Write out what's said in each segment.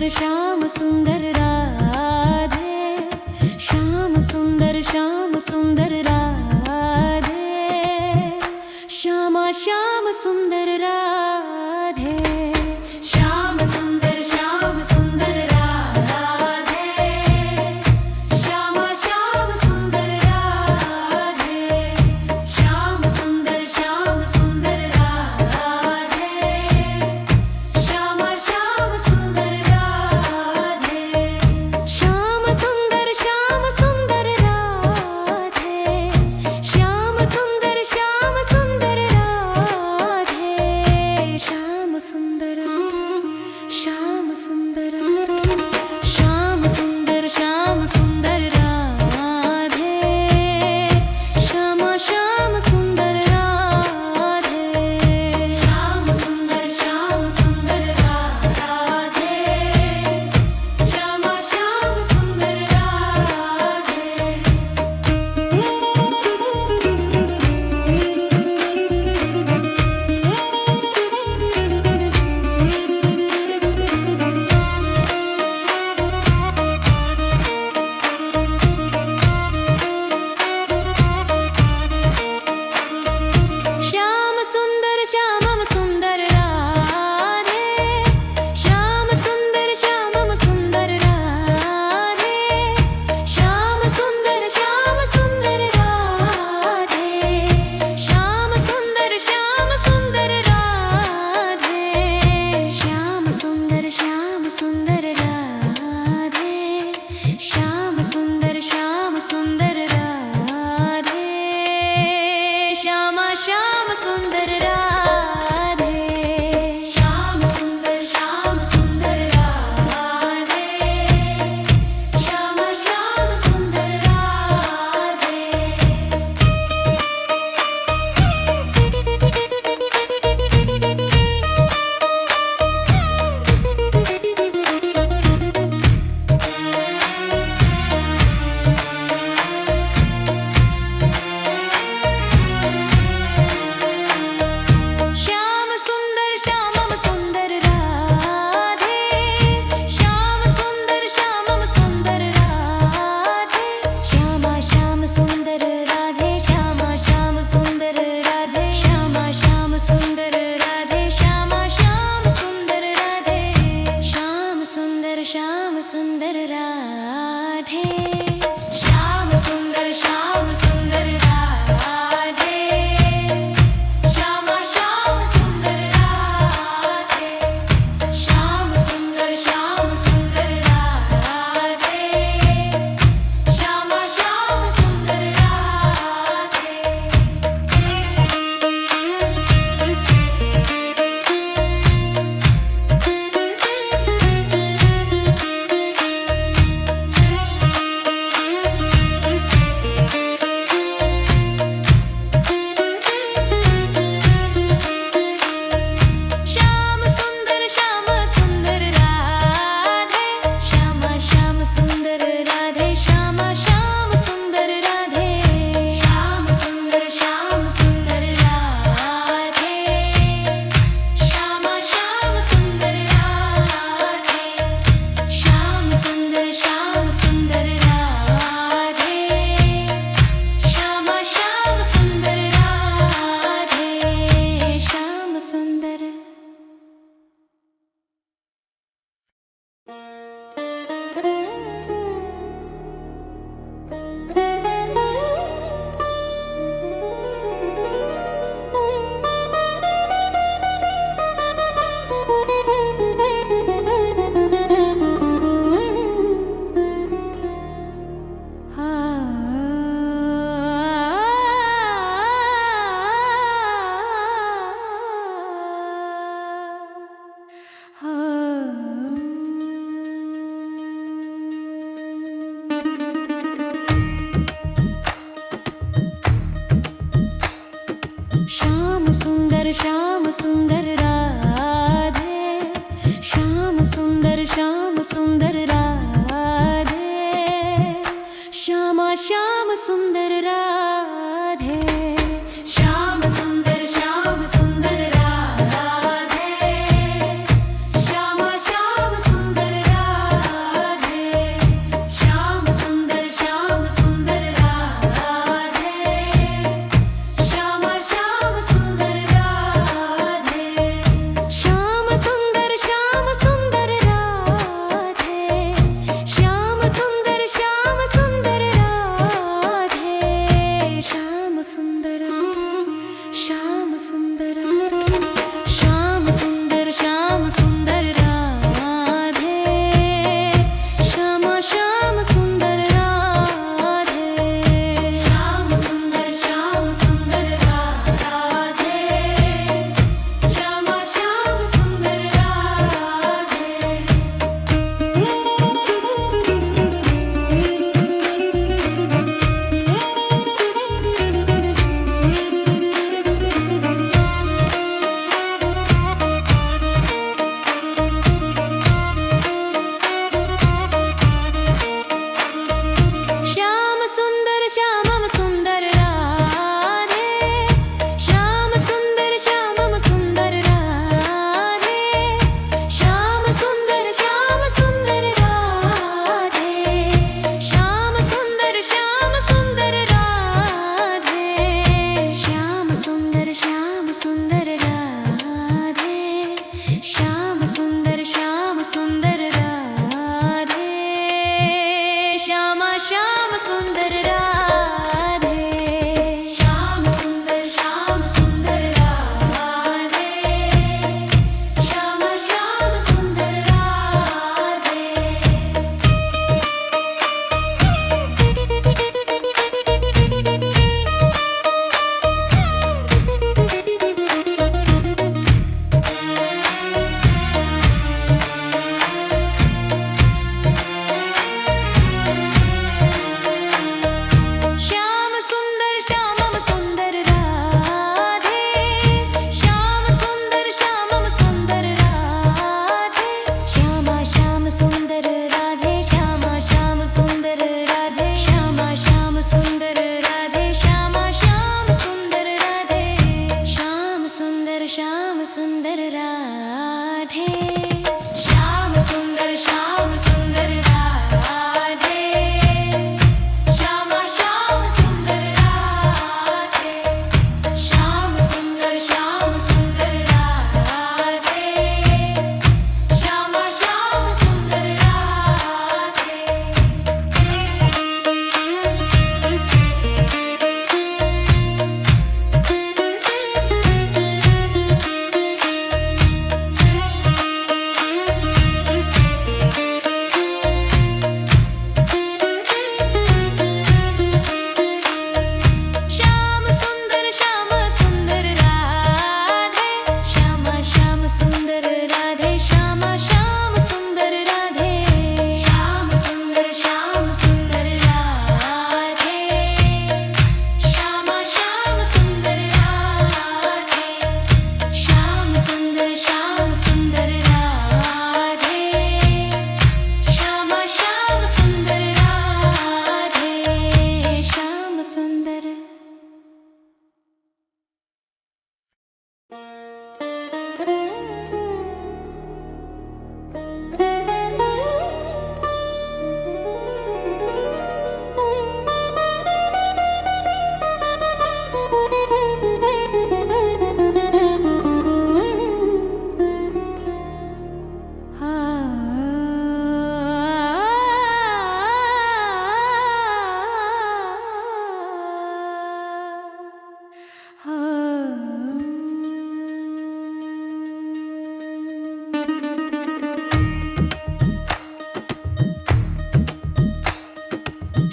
श्याम सुंदर राधे, श्याम सुंदर राधे, श्यामा श्याम सुंदर राधे, श्याम सुंदर राधे, श्यामा श्याम सुंदर राधे, श्याम सुंदर राधे, श्यामा श्याम सुंदर राधे, श्याम सुंदर राधे, श्याम सुंदर राधे, श्याम सुंदर श्याम सुंदर श्याम सुंदर राधे, श्यामा श्याम सुंदर राधे, श्याम सुंदर राधे, श्यामा श्याम सुंदर श्याम सुंदर श्यामम सुंदर राधे, श्याम सुंदर श्यामम सुंदर राधे, श्याम सुंदर राधे, श्याम सुंदर राधे, श्याम सुंदर राधे, श्याम सुंदर राधे, श्यामा श्याम सुंदर राधे, श्याम सुंदर राधे, श्यामा श्याम सुंदर राधे। श्याम सुंदर श्यामम सुंदर राधे, श्याम सुंदर श्यामम सुंदर राधे, श्यामा श्याम सुंदर राधे, श्यामा श्याम सुंदर राधे, श्यामा श्याम सुंदर राधे, श्यामा श्याम सुंदर राधे, श्याम सुंदर राधे, श्याम सुंदर राधे, श्याम सुंदर राधे, श्यामा श्याम सुंदर राधे, श्याम सुंदर राधे, श्यामा श्याम सुंदर राधे। श्याम सुंदर राधे, श्यामा श्याम सुंदर राधे, श्यामा श्याम सुंदर राधे, श्याम सुंदर राधे, श्यामा श्याम सुंदर राधे, श्याम सुंदर राधे, श्यामा श्याम सुंदर राधे, श्याम सुंदर। श्याम सुंदर राधे, श्याम सुंदर राधे, श्यामा श्याम सुंदर राधे, श्याम सुंदर राधे, श्यामा श्याम सुंदर राधे। सुंदर श्याम सुंदर राधे श्याम सुंदर राधे श्यामा श्याम सुंदर राधे श्याम सुंदर राधे श्यामा श्याम सुंदर राधे श्याम सुंदर राधे श्यामा श्याम सुंदर राधे श्यामा श्याम सुंदर राधे श्याम सुंदर राधे श्यामा श्याम सुंदर राधे श्याम सुंदर राधे श्यामा श्याम सुंदर राधे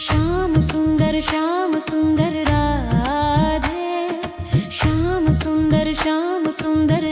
श्याम सुंदर श्याम सुंदर राधे श्याम सुंदर